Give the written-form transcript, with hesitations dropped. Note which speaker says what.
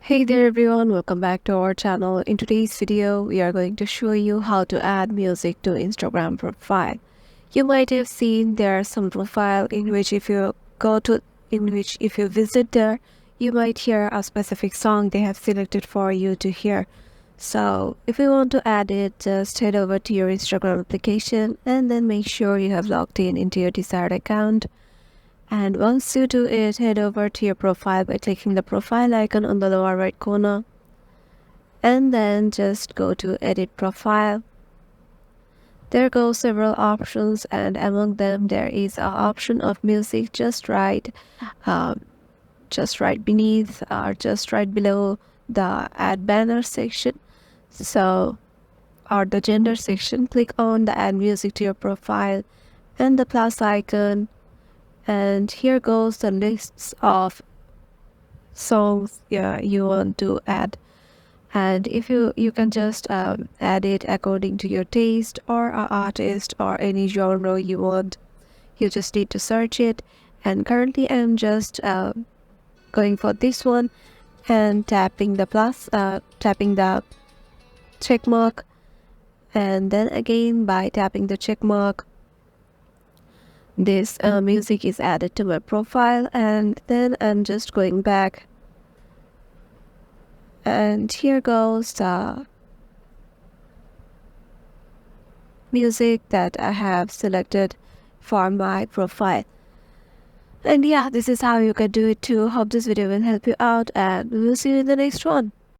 Speaker 1: Hey there everyone, welcome back to our channel. In today's video, we are going to show you how to add music to Instagram profile. You might have seen there are some profile in which if you visit there, you might hear a specific song they have selected for you to hear. So if you want to add it, just head over to your Instagram application and then make sure you have logged in into your desired account. And once you do it, head over to your profile by clicking the profile icon on the lower right corner. And then just go to edit profile. There go several options, and among them there is an option of music um, just right beneath or just right below the add banner section. So, or the gender section, click on the add music to your profile and the plus icon. And here goes the lists of songs you want to add, and if you can just add it according to your taste or a artist or any genre you want. You just need to search it, and currently I'm just going for this one and tapping the check mark, and then again by tapping the check mark this music is added to my profile. And then I'm just going back, and here goes the music that I have selected for my profile. And yeah, this is how you can do it too. Hope this video will help you out, and we will see you in the next one.